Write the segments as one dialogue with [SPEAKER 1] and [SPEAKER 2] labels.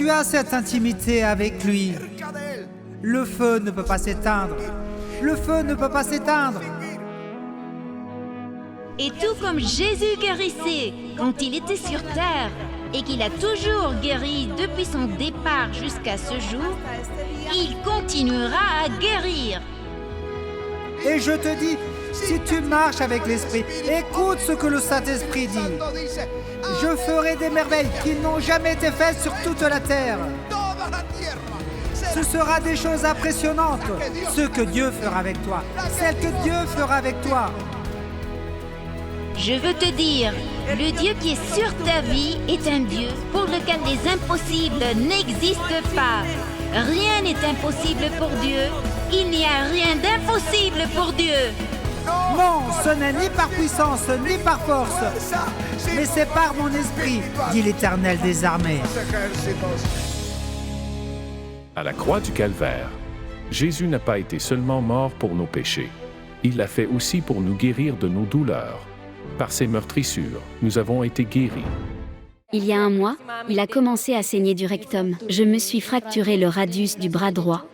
[SPEAKER 1] tu as cette intimité avec lui, le feu ne peut pas s'éteindre. Le feu ne peut pas s'éteindre.
[SPEAKER 2] Et tout comme Jésus guérissait quand il était sur terre et qu'il a toujours guéri depuis son départ jusqu'à ce jour, il continuera à guérir.
[SPEAKER 1] Et je te dis, si tu marches avec l'Esprit, écoute ce que le Saint-Esprit dit. Je ferai des merveilles qui n'ont jamais été faites sur toute la terre. Ce sera des choses impressionnantes, ce que Dieu fera avec toi, celles que Dieu fera avec toi.
[SPEAKER 2] Je veux te dire, le Dieu qui est sur ta vie est un Dieu pour lequel les impossibles n'existent pas. Rien n'est impossible pour Dieu. Il n'y a rien d'impossible pour Dieu.
[SPEAKER 1] Non, ce n'est ni par puissance, ni par force, mais c'est par mon esprit, dit l'Éternel des armées.
[SPEAKER 3] À la croix du Calvaire, Jésus n'a pas été seulement mort pour nos péchés. Il l'a fait aussi pour nous guérir de nos douleurs. Par ses meurtrissures, nous avons été guéris.
[SPEAKER 4] Il y a un mois, il a commencé à saigner du rectum. Je me suis fracturé le radius du bras droit.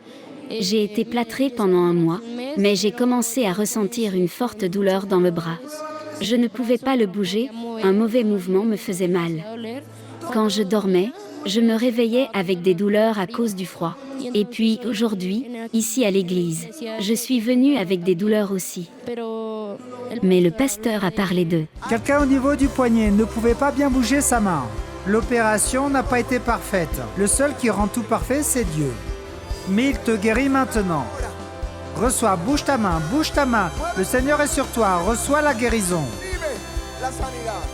[SPEAKER 4] J'ai été plâtrée pendant un mois, mais j'ai commencé à ressentir une forte douleur dans le bras. Je ne pouvais pas le bouger, un mauvais mouvement me faisait mal. Quand je dormais, je me réveillais avec des douleurs à cause du froid. Et puis, aujourd'hui, ici à l'église, je suis venue avec des douleurs aussi. Mais le pasteur a parlé d'eux.
[SPEAKER 1] Quelqu'un au niveau du poignet ne pouvait pas bien bouger sa main. L'opération n'a pas été parfaite. Le seul qui rend tout parfait, c'est Dieu. Mais il te guérit maintenant. Reçois, bouge ta main. Le Seigneur est sur toi, reçois la guérison.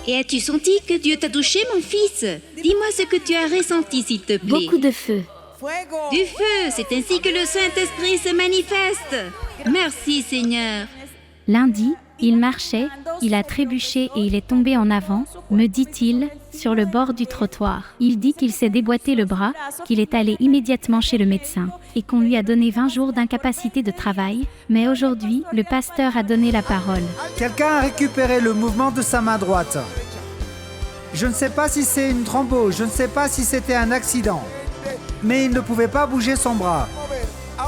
[SPEAKER 2] Et as-tu senti que Dieu t'a touché, mon fils? Dis-moi ce que tu as ressenti, s'il te plaît.
[SPEAKER 4] Beaucoup de feu.
[SPEAKER 2] Du feu, c'est ainsi que le Saint-Esprit se manifeste. Merci, Seigneur.
[SPEAKER 5] Lundi, il marchait, il a trébuché et il est tombé en avant, me dit-il, sur le bord du trottoir. Il dit qu'il s'est déboîté le bras, qu'il est allé immédiatement chez le médecin et qu'on lui a donné 20 jours d'incapacité de travail. Mais aujourd'hui, le pasteur a donné la parole.
[SPEAKER 1] Quelqu'un a récupéré le mouvement de sa main droite. Je ne sais pas si c'est une thrombose, je ne sais pas si c'était un accident. Mais il ne pouvait pas bouger son bras.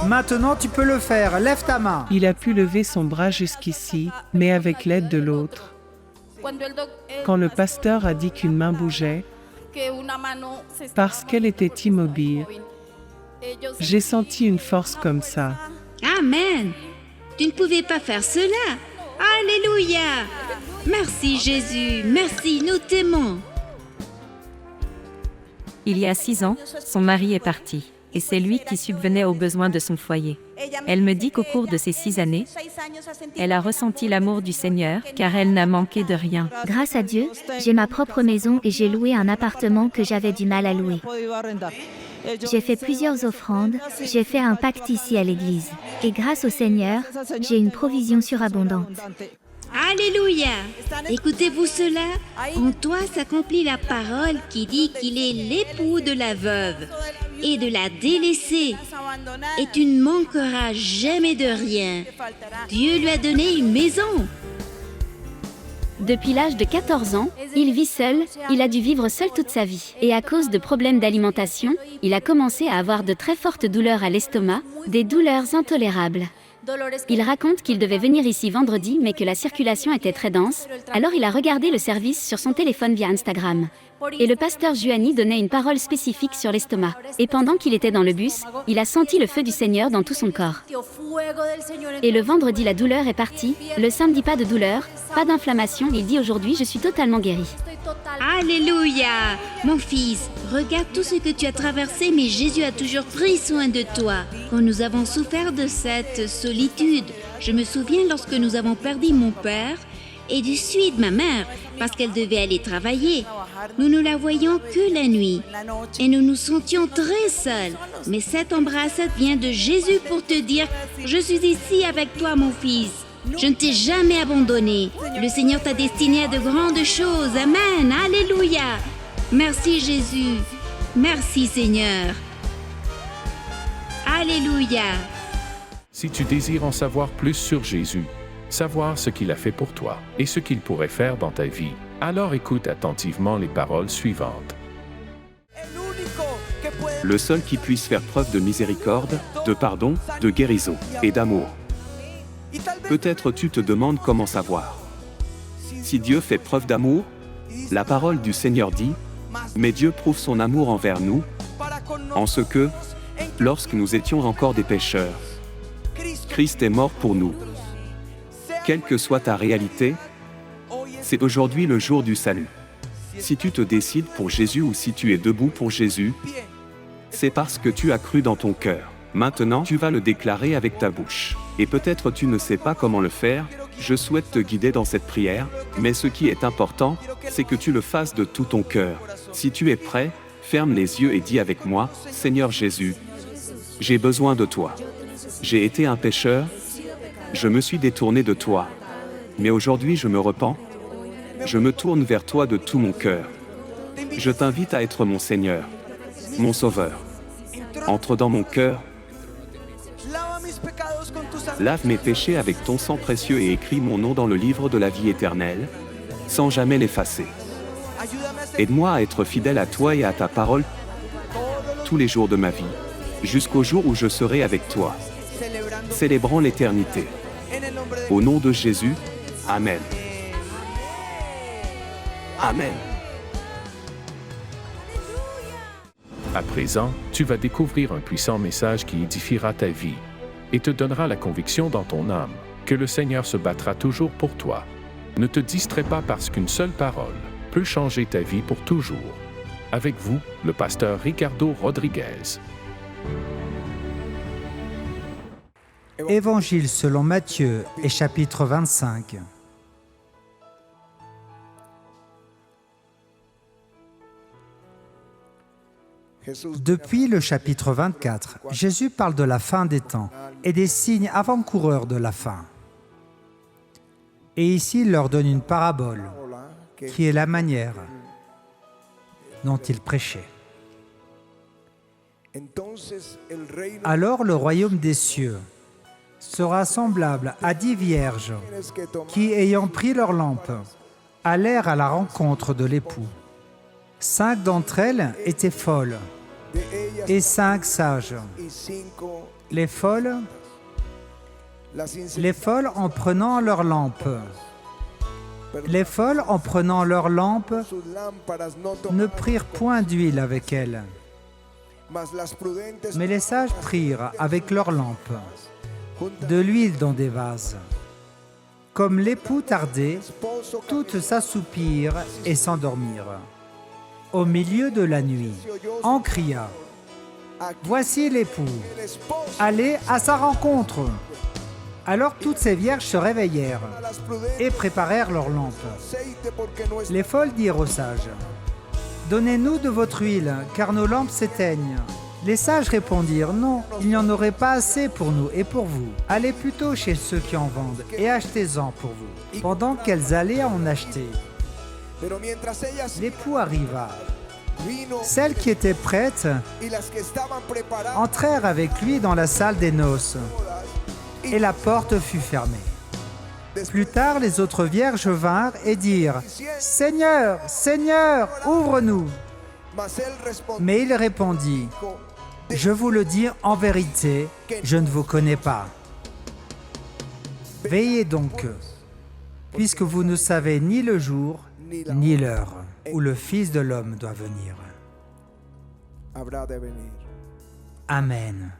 [SPEAKER 1] Maintenant, tu peux le faire. Lève ta main.
[SPEAKER 6] Il a pu lever son bras jusqu'ici, mais avec l'aide de l'autre. Quand le pasteur a dit qu'une main bougeait, parce qu'elle était immobile, j'ai senti une force comme ça.
[SPEAKER 2] Amen. Tu ne pouvais pas faire cela. Alléluia. Merci, Jésus. Merci, nous t'aimons.
[SPEAKER 7] Il y a 6 ans, son mari est parti, et c'est lui qui subvenait aux besoins de son foyer. Elle me dit qu'au cours de ces 6 années, elle a ressenti l'amour du Seigneur, car elle n'a manqué de rien.
[SPEAKER 8] Grâce à Dieu, j'ai ma propre maison et j'ai loué un appartement que j'avais du mal à louer. J'ai fait plusieurs offrandes, j'ai fait un pacte ici à l'église. Et grâce au Seigneur, j'ai une provision surabondante.
[SPEAKER 2] Alléluia. Écoutez-vous cela? En toi s'accomplit la parole qui dit qu'il est l'époux de la veuve et de la délaissée. Et tu ne manqueras jamais de rien. Dieu lui a donné une maison.
[SPEAKER 4] Depuis l'âge de 14 ans, il vit seul, il a dû vivre seul toute sa vie. Et à cause de problèmes d'alimentation, il a commencé à avoir de très fortes douleurs à l'estomac, des douleurs intolérables. Il raconte qu'il devait venir ici vendredi, mais que la circulation était très dense, alors il a regardé le service sur son téléphone via Instagram. Et le pasteur Juani donnait une parole spécifique sur l'estomac. Et pendant qu'il était dans le bus, il a senti le feu du Seigneur dans tout son corps. Et le vendredi, la douleur est partie, le samedi, pas de douleur, pas d'inflammation, il dit aujourd'hui, je suis totalement guéri.
[SPEAKER 2] Alléluia. Mon fils, regarde tout ce que tu as traversé, mais Jésus a toujours pris soin de toi. Quand nous avons souffert de cette solitude, je me souviens lorsque nous avons perdu mon père et de suite ma mère, parce qu'elle devait aller travailler. Nous ne la voyions que la nuit et nous nous sentions très seuls. Mais cette embrassade vient de Jésus pour te dire « Je suis ici avec toi, mon fils. Je ne t'ai jamais abandonné. Le Seigneur t'a destiné à de grandes choses. Amen. Alléluia. Merci, Jésus. Merci, Seigneur. Alléluia. »
[SPEAKER 3] Si tu désires en savoir plus sur Jésus, savoir ce qu'il a fait pour toi et ce qu'il pourrait faire dans ta vie, alors écoute attentivement les paroles suivantes.
[SPEAKER 9] le seul qui puisse faire preuve de miséricorde, de pardon, de guérison et d'amour. Peut-être tu te demandes comment savoir. Si Dieu fait preuve d'amour, la parole du Seigneur dit, « Mais Dieu prouve son amour envers nous, en ce que, lorsque nous étions encore des pécheurs, Christ est mort pour nous. » Quelle que soit ta réalité, c'est aujourd'hui le jour du salut. Si tu te décides pour Jésus ou si tu es debout pour Jésus, c'est parce que tu as cru dans ton cœur. Maintenant, tu vas le déclarer avec ta bouche. Et peut-être tu ne sais pas comment le faire, je souhaite te guider dans cette prière, mais ce qui est important, c'est que tu le fasses de tout ton cœur. Si tu es prêt, ferme les yeux et dis avec moi, « Seigneur Jésus, j'ai besoin de toi. J'ai été un pécheur, je me suis détourné de toi. Mais aujourd'hui je me repens, je me tourne vers toi de tout mon cœur. Je t'invite à être mon Seigneur, mon Sauveur. Entre dans mon cœur, lave mes péchés avec ton sang précieux et écris mon nom dans le livre de la vie éternelle, sans jamais l'effacer. Aide-moi à être fidèle à toi et à ta parole tous les jours de ma vie, jusqu'au jour où je serai avec toi, célébrant l'éternité. Au nom de Jésus, Amen. Amen.
[SPEAKER 3] À présent, tu vas découvrir un puissant message qui édifiera ta vie et te donnera la conviction dans ton âme que le Seigneur se battra toujours pour toi. Ne te distrais pas parce qu'une seule parole peut changer ta vie pour toujours. Avec vous, le pasteur Ricardo Rodriguez.
[SPEAKER 1] Évangile selon Matthieu et chapitre 25. Depuis le chapitre 24, Jésus parle de la fin des temps et des signes avant-coureurs de la fin. Et ici, il leur donne une parabole qui est la manière dont il prêchait. Alors le royaume des cieux sera semblable à 10 vierges qui, ayant pris leur lampe, allèrent à la rencontre de l'époux. 5 d'entre elles étaient folles et 5 sages. Les folles en prenant leur lampe. Les folles en prenant leur lampe ne prirent point d'huile avec elles. Mais les sages prirent avec leur lampe de l'huile dans des vases. Comme l'époux tardait, toutes s'assoupirent et s'endormirent. Au milieu de la nuit, on cria « Voici l'époux, allez à sa rencontre !» Alors toutes ces vierges se réveillèrent et préparèrent leurs lampes. Les folles dirent aux sages « Donnez-nous de votre huile, car nos lampes s'éteignent. » Les sages répondirent « Non, il n'y en aurait pas assez pour nous et pour vous. Allez plutôt chez ceux qui en vendent et achetez-en pour vous. » Pendant qu'elles allaient en acheter, l'époux arriva. Celles qui étaient prêtes entrèrent avec lui dans la salle des noces et la porte fut fermée. Plus tard, les autres vierges vinrent et dirent « Seigneur, Seigneur, ouvre-nous !» Mais il répondit « Je vous le dis en vérité, je ne vous connais pas. Veillez donc, puisque vous ne savez ni le jour, ni l'heure où le Fils de l'homme doit venir. » Amen.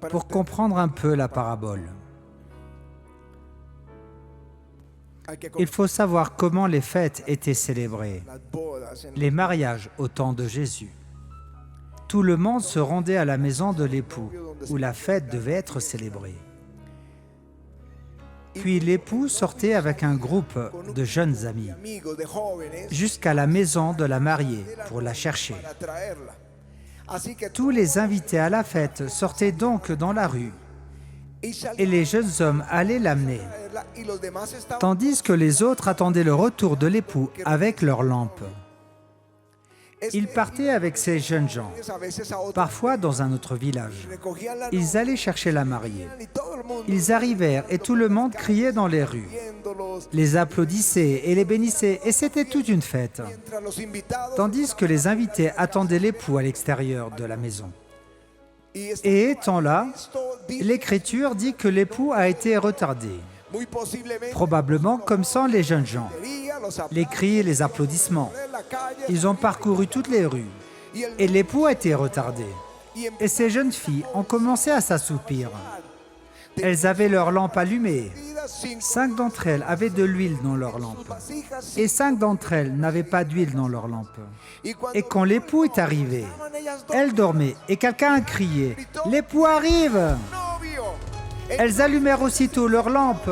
[SPEAKER 1] Pour comprendre un peu la parabole, il faut savoir comment les fêtes étaient célébrées, les mariages au temps de Jésus. Tout le monde se rendait à la maison de l'époux, où la fête devait être célébrée. Puis l'époux sortait avec un groupe de jeunes amis jusqu'à la maison de la mariée pour la chercher. Tous les invités à la fête sortaient donc dans la rue et les jeunes hommes allaient l'amener, tandis que les autres attendaient le retour de l'époux avec leurs lampes. Il partait avec ces jeunes gens, parfois dans un autre village. Ils allaient chercher la mariée. Ils arrivèrent et tout le monde criait dans les rues, les applaudissait et les bénissait, et c'était toute une fête. Tandis que les invités attendaient l'époux à l'extérieur de la maison. Et étant là, l'Écriture dit que l'époux a été retardé, probablement comme sont les jeunes gens. Les cris et les applaudissements. Ils ont parcouru toutes les rues et l'époux a été retardé. Et ces jeunes filles ont commencé à s'assoupir. Elles avaient leur lampe allumée. 5 d'entre elles avaient de l'huile dans leur lampe et 5 d'entre elles n'avaient pas d'huile dans leur lampe. Et quand l'époux est arrivé, elles dormaient et quelqu'un a crié « L'époux arrive !» Elles allumèrent aussitôt leur lampe.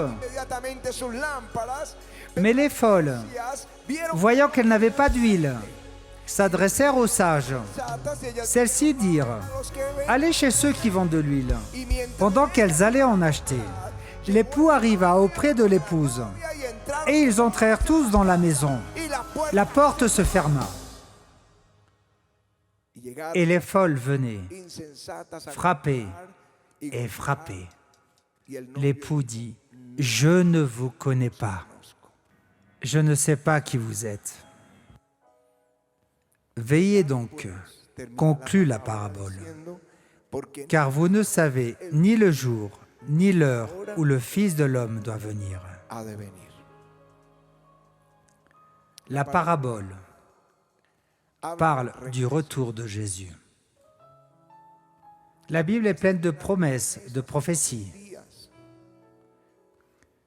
[SPEAKER 1] Mais les folles, voyant qu'elles n'avaient pas d'huile, s'adressèrent aux sages. Celles-ci dirent « Allez chez ceux qui vendent de l'huile. » Pendant qu'elles allaient en acheter, l'époux arriva auprès de l'épouse, et ils entrèrent tous dans la maison. La porte se ferma. Et les folles venaient, frapper et frapper. L'époux dit « Je ne vous connais pas. Je ne sais pas qui vous êtes. » Veillez donc, conclut la parabole, car vous ne savez ni le jour, ni l'heure où le Fils de l'homme doit venir. La parabole parle du retour de Jésus. La Bible est pleine de promesses, de prophéties.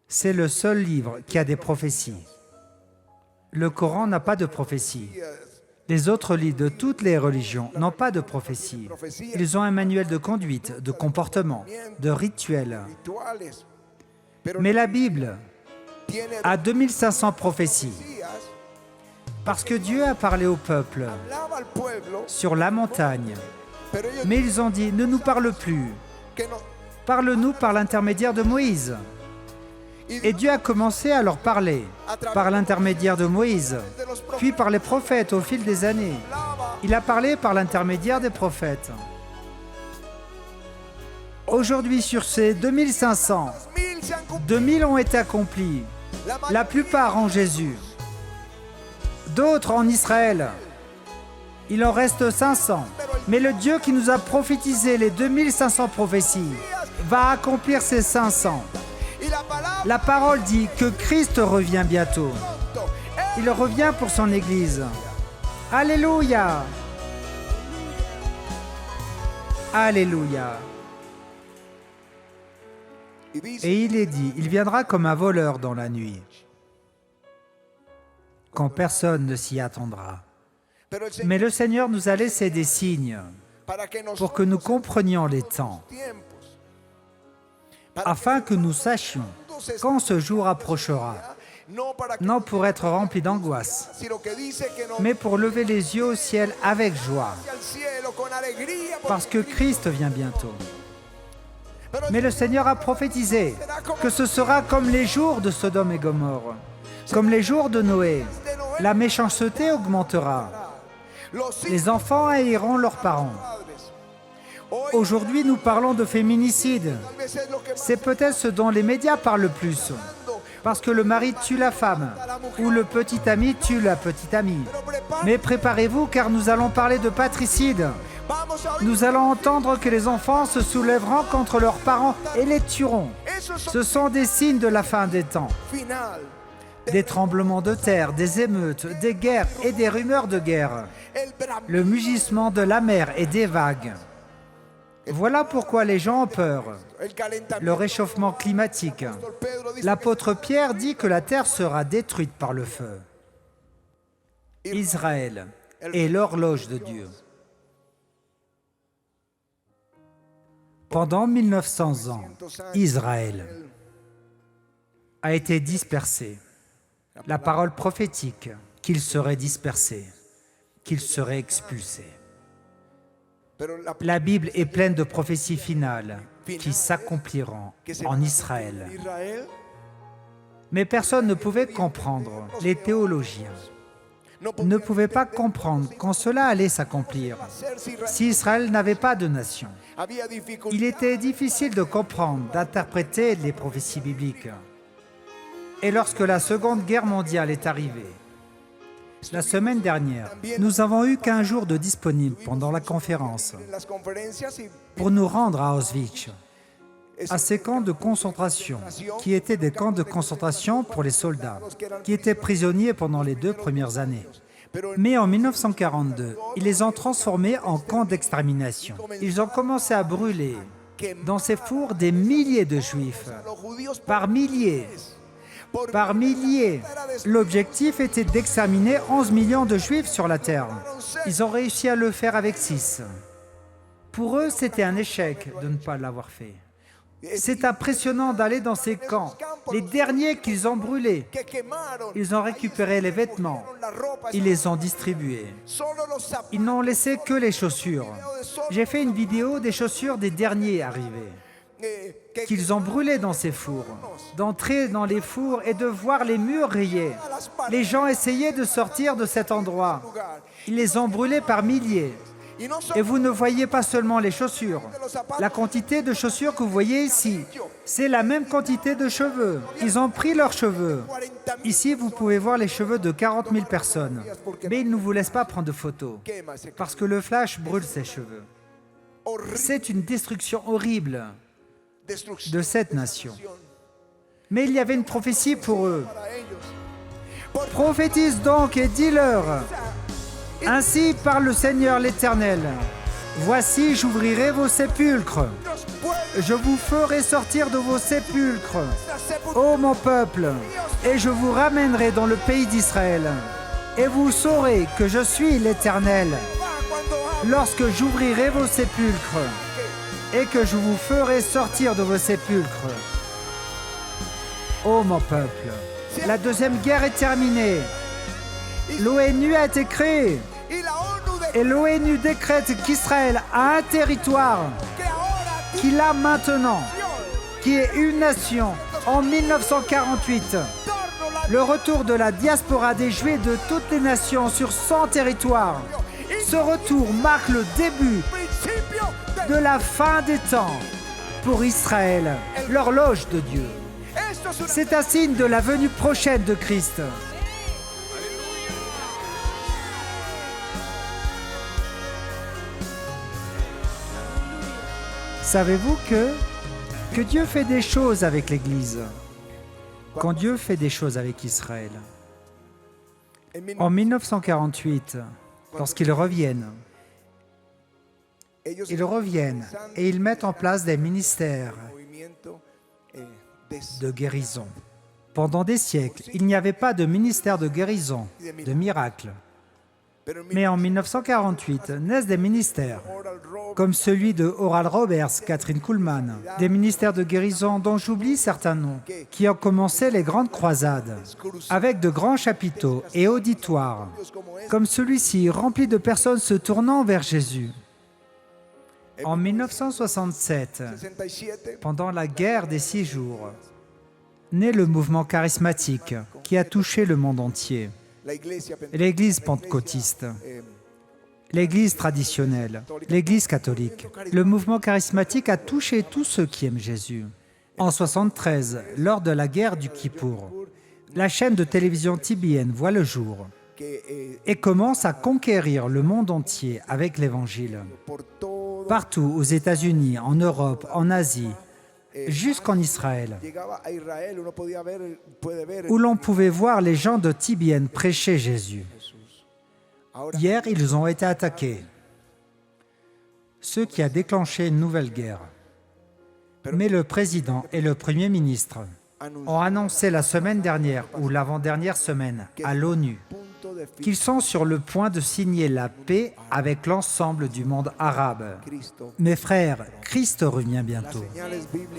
[SPEAKER 1] C'est le seul livre qui a des prophéties. Le Coran n'a pas de prophéties. Les autres livres de toutes les religions n'ont pas de prophéties. Ils ont un manuel de conduite, de comportement, de rituels. Mais la Bible a 2500 prophéties. Parce que Dieu a parlé au peuple sur la montagne. Mais ils ont dit, ne nous parle plus. Parle-nous par l'intermédiaire de Moïse. Et Dieu a commencé à leur parler par l'intermédiaire de Moïse, puis par les prophètes au fil des années. Il a parlé par l'intermédiaire des prophètes. Aujourd'hui, sur ces 2500, 2000 ont été accomplis, la plupart en Jésus, d'autres en Israël. Il en reste 500. Mais le Dieu qui nous a prophétisé les 2500 prophéties va accomplir ces 500. La parole dit que Christ revient bientôt. Il revient pour son Église. Alléluia! Alléluia! Et il est dit, il viendra comme un voleur dans la nuit, quand personne ne s'y attendra. Mais le Seigneur nous a laissé des signes pour que nous comprenions les temps, afin que nous sachions quand ce jour approchera, non pour être remplis d'angoisse, mais pour lever les yeux au ciel avec joie, parce que Christ vient bientôt. Mais le Seigneur a prophétisé que ce sera comme les jours de Sodome et Gomorrhe, comme les jours de Noé. La méchanceté augmentera. Les enfants haïront leurs parents. Aujourd'hui, nous parlons de féminicide. C'est peut-être ce dont les médias parlent le plus. Parce que le mari tue la femme, ou le petit ami tue la petite amie. Mais préparez-vous, car nous allons parler de patricide. Nous allons entendre que les enfants se soulèveront contre leurs parents et les tueront. Ce sont des signes de la fin des temps. Des tremblements de terre, des émeutes, des guerres et des rumeurs de guerre. Le mugissement de la mer et des vagues. Voilà pourquoi les gens ont peur. Le réchauffement climatique. L'apôtre Pierre dit que la terre sera détruite par le feu. Israël est l'horloge de Dieu. Pendant 1900 ans, Israël a été dispersé. La parole prophétique qu'il serait dispersé, qu'il serait expulsé. La Bible est pleine de prophéties finales qui s'accompliront en Israël. Mais personne ne pouvait comprendre, les théologiens. ne pouvaient pas comprendre quand cela allait s'accomplir, si Israël n'avait pas de nation. Il était difficile de comprendre, d'interpréter les prophéties bibliques. Et lorsque la Seconde Guerre mondiale est arrivée, la semaine dernière, nous avons eu 15 jours de disponibles pendant la conférence pour nous rendre à Auschwitz, à ces camps de concentration, qui étaient des camps de concentration pour les soldats, qui étaient prisonniers pendant les 2 premières années. Mais en 1942, ils les ont transformés en camps d'extermination. Ils ont commencé à brûler dans ces fours des milliers de Juifs, par milliers. Par milliers. L'objectif était d'exterminer 11 millions de Juifs sur la terre. Ils ont réussi à le faire avec 6. Pour eux, c'était un échec de ne pas l'avoir fait. C'est impressionnant d'aller dans ces camps, les derniers qu'ils ont brûlés. Ils ont récupéré les vêtements, ils les ont distribués. Ils n'ont laissé que les chaussures. J'ai fait une vidéo des chaussures des derniers arrivés, qu'ils ont brûlés dans ces fours, d'entrer dans les fours et de voir les murs rayés. Les gens essayaient de sortir de cet endroit. Ils les ont brûlés par milliers. Et vous ne voyez pas seulement les chaussures. La quantité de chaussures que vous voyez ici, c'est la même quantité de cheveux. Ils ont pris leurs cheveux. Ici, vous pouvez voir les cheveux de 40 000 personnes. Mais ils ne vous laissent pas prendre de photos, parce que le flash brûle ces cheveux. C'est une destruction horrible de cette nation. Mais il y avait une prophétie pour eux. Prophétise donc et dis-leur: ainsi parle le Seigneur l'Éternel. Voici, j'ouvrirai vos sépulcres. Je vous ferai sortir de vos sépulcres, ô mon peuple, et je vous ramènerai dans le pays d'Israël. Et vous saurez que je suis l'Éternel, lorsque j'ouvrirai vos sépulcres et que je vous ferai sortir de vos sépulcres. Ô mon peuple, la deuxième guerre est terminée. L'ONU a été créée. Et l'ONU décrète qu'Israël a un territoire qu'il a maintenant, qui est une nation. En 1948, le retour de la diaspora des Juifs de toutes les nations sur 100 territoires. Ce retour marque le début de la fin des temps pour Israël, l'horloge de Dieu. C'est un signe de la venue prochaine de Christ. Savez-vous que Dieu fait des choses avec l'Église quand Dieu fait des choses avec Israël? En 1948, lorsqu'ils reviennent et ils mettent en place des ministères de guérison. Pendant des siècles, il n'y avait pas de ministère de guérison, de miracle. Mais en 1948, naissent des ministères, comme celui de Oral Roberts, Catherine Kuhlman, des ministères de guérison dont j'oublie certains noms, qui ont commencé les grandes croisades, avec de grands chapiteaux et auditoires, comme celui-ci, rempli de personnes se tournant vers Jésus. En 1967, pendant la guerre des 6 jours, naît le mouvement charismatique qui a touché le monde entier. L'Église pentecôtiste, l'Église traditionnelle, l'Église catholique. Le mouvement charismatique a touché tous ceux qui aiment Jésus. En 1973, lors de la guerre du Kippour, la chaîne de télévision TBN voit le jour et commence à conquérir le monde entier avec l'Évangile. Partout aux États-Unis, en Europe, en Asie, jusqu'en Israël, où l'on pouvait voir les gens de TBN prêcher Jésus. Hier, ils ont été attaqués, ce qui a déclenché une nouvelle guerre. Mais le président et le premier ministre ont annoncé la semaine dernière ou l'avant-dernière semaine à l'ONU qu'ils sont sur le point de signer la paix avec l'ensemble du monde arabe. Mes frères, Christ revient bientôt.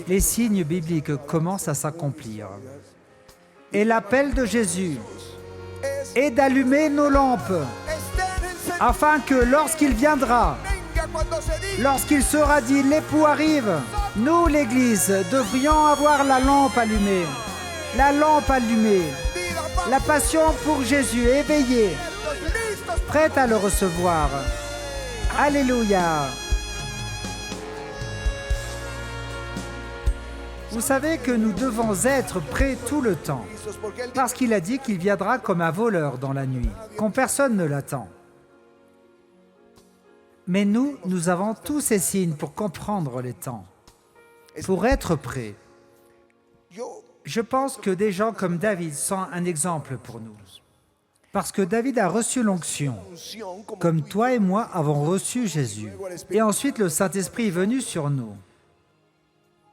[SPEAKER 1] Les signes bibliques commencent à s'accomplir. Et l'appel de Jésus est d'allumer nos lampes, afin que lorsqu'il viendra, lorsqu'il sera dit « l'époux arrive », nous, l'Église, devrions avoir la lampe allumée. La lampe allumée. La passion pour Jésus éveillée. prête à le recevoir. Alléluia. Vous savez que nous devons être prêts tout le temps, parce qu'il a dit qu'il viendra comme un voleur dans la nuit, quand personne ne l'attend. Mais nous avons tous ces signes pour comprendre les temps, pour être prêts. Je pense que des gens comme David sont un exemple pour nous. Parce que David a reçu l'onction, comme toi et moi avons reçu Jésus. Et ensuite, le Saint-Esprit est venu sur nous.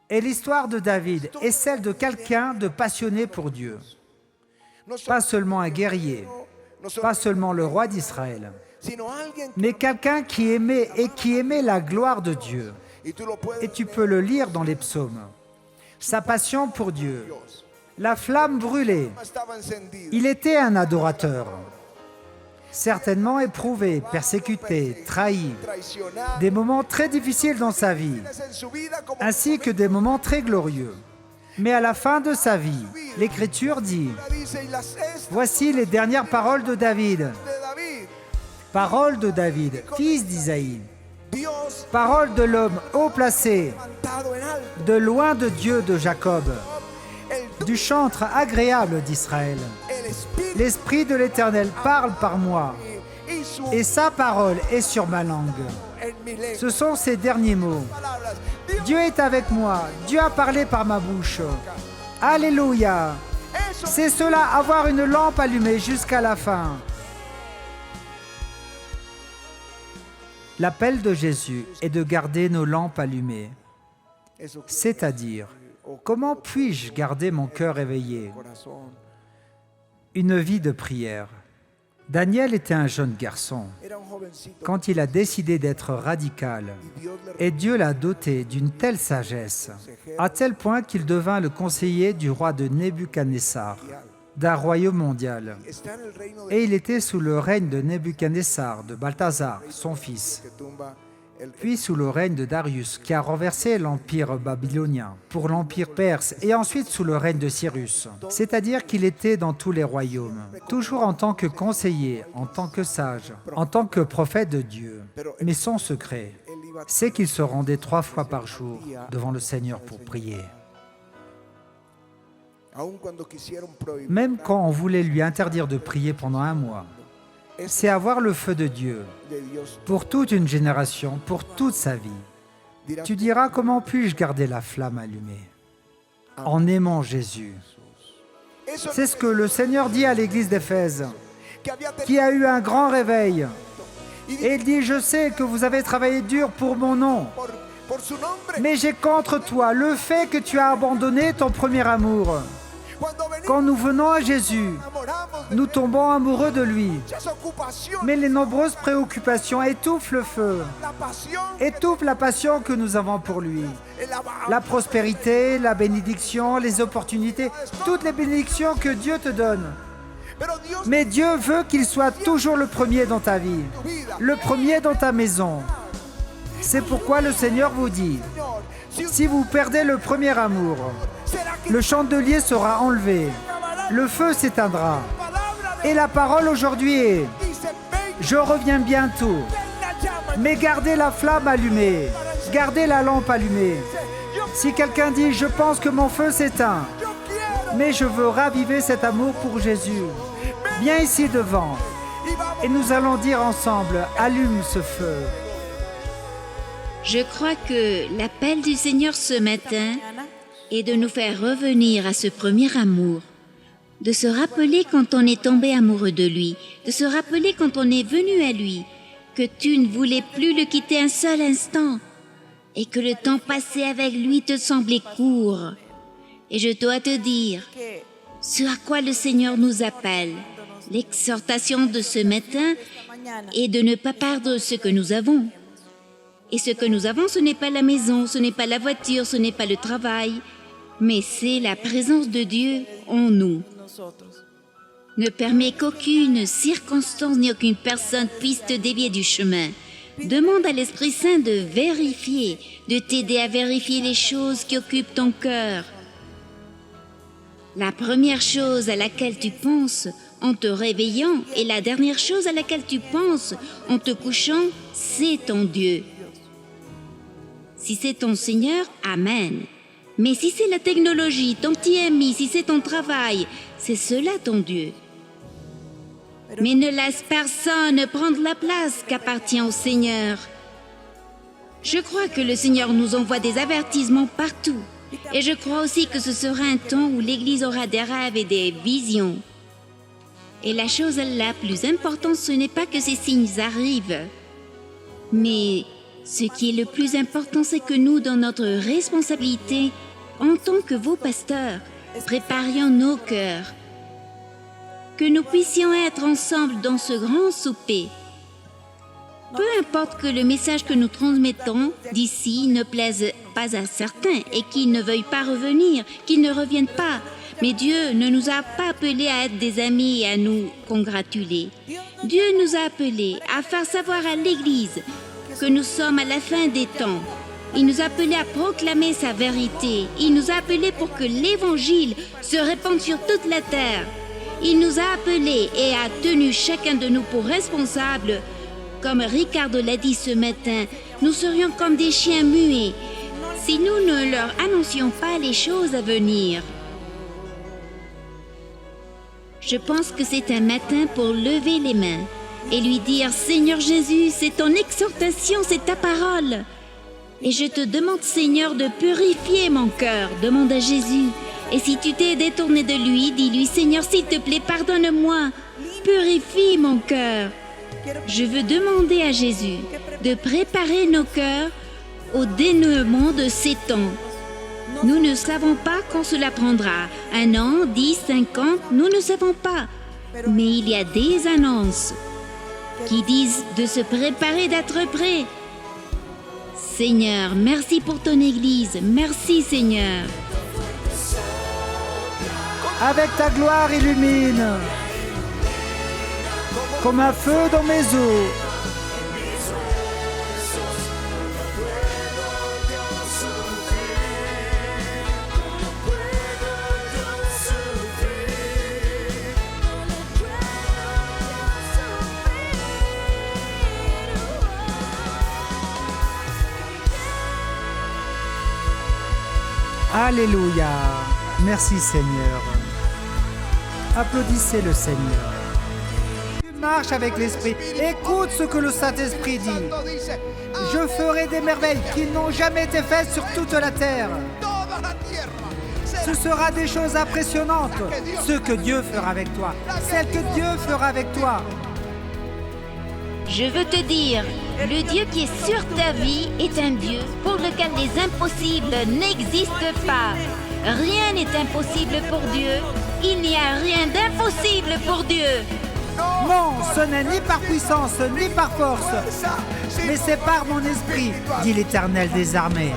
[SPEAKER 1] Et l'histoire de David est celle de quelqu'un de passionné pour Dieu. Pas seulement un guerrier, pas seulement le roi d'Israël, mais quelqu'un qui aimait la gloire de Dieu. Et tu peux le lire dans les psaumes. Sa passion pour Dieu, la flamme brûlait. Il était un adorateur, certainement éprouvé, persécuté, trahi, des moments très difficiles dans sa vie, ainsi que des moments très glorieux. Mais à la fin de sa vie, l'Écriture dit, voici les dernières paroles de David. Paroles de David, fils d'Isaïe. Paroles de l'homme haut placé, de loin de Dieu de Jacob, du chantre agréable d'Israël. L'Esprit de l'Éternel parle par moi, et sa parole est sur ma langue. Ce sont ses derniers mots. Dieu est avec moi, Dieu a parlé par ma bouche. Alléluia! C'est cela, avoir une lampe allumée jusqu'à la fin. L'appel de Jésus est de garder nos lampes allumées, c'est-à-dire, comment puis-je garder mon cœur éveillé? Une vie de prière. Daniel était un jeune garçon quand il a décidé d'être radical, et Dieu l'a doté d'une telle sagesse, à tel point qu'il devint le conseiller du roi de Nebuchadnezzar, d'un royaume mondial. Et il était sous le règne de Nebuchadnezzar, de Balthazar, son fils, puis sous le règne de Darius, qui a renversé l'empire babylonien pour l'empire perse, et ensuite sous le règne de Cyrus. C'est-à-dire qu'il était dans tous les royaumes, toujours en tant que conseiller, en tant que sage, en tant que prophète de Dieu. Mais son secret, c'est qu'il se rendait 3 fois par jour devant le Seigneur pour prier. Même quand on voulait lui interdire de prier pendant 1 mois, c'est avoir le feu de Dieu pour toute une génération, pour toute sa vie. Tu diras, comment puis-je garder la flamme allumée? En aimant Jésus. C'est ce que le Seigneur dit à l'église d'Éphèse, qui a eu un grand réveil. Et il dit, je sais que vous avez travaillé dur pour mon nom, mais j'ai contre toi le fait que tu as abandonné ton premier amour. Quand nous venons à Jésus, nous tombons amoureux de lui. Mais les nombreuses préoccupations étouffent le feu, étouffent la passion que nous avons pour lui. La prospérité, la bénédiction, les opportunités, toutes les bénédictions que Dieu te donne. Mais Dieu veut qu'il soit toujours le premier dans ta vie, le premier dans ta maison. C'est pourquoi le Seigneur vous dit, si vous perdez le premier amour, le chandelier sera enlevé, le feu s'éteindra. Et la parole aujourd'hui est, je reviens bientôt. Mais gardez la flamme allumée, gardez la lampe allumée. Si quelqu'un dit, je pense que mon feu s'éteint, mais je veux raviver cet amour pour Jésus, viens ici devant, et nous allons dire ensemble, allume ce feu.
[SPEAKER 2] Je crois que l'appel du Seigneur ce matin est de nous faire revenir à ce premier amour, de se rappeler quand on est tombé amoureux de lui, de se rappeler quand on est venu à lui, que tu ne voulais plus le quitter un seul instant et que le temps passé avec lui te semblait court. Et je dois te dire, ce à quoi le Seigneur nous appelle, l'exhortation de ce matin est de ne pas perdre ce que nous avons. Et ce que nous avons, ce n'est pas la maison, ce n'est pas la voiture, ce n'est pas le travail, mais c'est la présence de Dieu en nous. Ne permets qu'aucune circonstance ni aucune personne puisse te dévier du chemin. Demande à l'Esprit Saint de vérifier, de t'aider à vérifier les choses qui occupent ton cœur. La première chose à laquelle tu penses en te réveillant et la dernière chose à laquelle tu penses en te couchant, c'est ton Dieu. Si c'est ton Seigneur, Amen. Mais si c'est la technologie, ton petit ami, si c'est ton travail, c'est cela ton Dieu. Mais ne laisse personne prendre la place qu'appartient au Seigneur. Je crois que le Seigneur nous envoie des avertissements partout. Et je crois aussi que ce sera un temps où l'Église aura des rêves et des visions. Et la chose la plus importante, ce n'est pas que ces signes arrivent. Mais ce qui est le plus important, c'est que nous, dans notre responsabilité, en tant que vos pasteurs, préparions nos cœurs. Que nous puissions être ensemble dans ce grand souper. Peu importe que le message que nous transmettons d'ici ne plaise pas à certains et qu'ils ne veuillent pas revenir, qu'ils ne reviennent pas. Mais Dieu ne nous a pas appelés à être des amis et à nous congratuler. Dieu nous a appelés à faire savoir à l'Église que nous sommes à la fin des temps. Il nous a appelés à proclamer sa vérité. Il nous a appelés pour que l'Évangile se répande sur toute la terre. Il nous a appelés et a tenu chacun de nous pour responsables. Comme Ricardo l'a dit ce matin, nous serions comme des chiens muets si nous ne leur annoncions pas les choses à venir. Je pense que c'est un matin pour lever les mains et lui dire « Seigneur Jésus, c'est ton exhortation, c'est ta parole. » Et je te demande, Seigneur, de purifier mon cœur. Demande à Jésus. Et si tu t'es détourné de lui, dis-lui « Seigneur, s'il te plaît, pardonne-moi. Purifie mon cœur. » Je veux demander à Jésus de préparer nos cœurs au dénouement de ces temps. Nous ne savons pas quand cela prendra. 1 an, 10, 50, nous ne savons pas. Mais il y a des annonces qui disent de se préparer, d'être prêt. Seigneur, merci pour ton Église. Merci Seigneur.
[SPEAKER 1] Avec ta gloire illumine, comme un feu dans mes os. Alléluia. Merci Seigneur. Applaudissez le Seigneur. Tu marches avec l'Esprit. Écoute ce que le Saint-Esprit dit. Je ferai des merveilles qui n'ont jamais été faites sur toute la terre. Ce sera des choses impressionnantes. Ce que Dieu fera avec toi. Celle que Dieu fera avec toi.
[SPEAKER 2] Je veux te dire, le Dieu qui est sur ta vie est un Dieu pour lequel les impossibles n'existent pas. Rien n'est impossible pour Dieu. Il n'y a rien d'impossible pour Dieu.
[SPEAKER 1] Non, ce n'est ni par puissance, ni par force, mais c'est par mon esprit, dit l'Éternel des armées.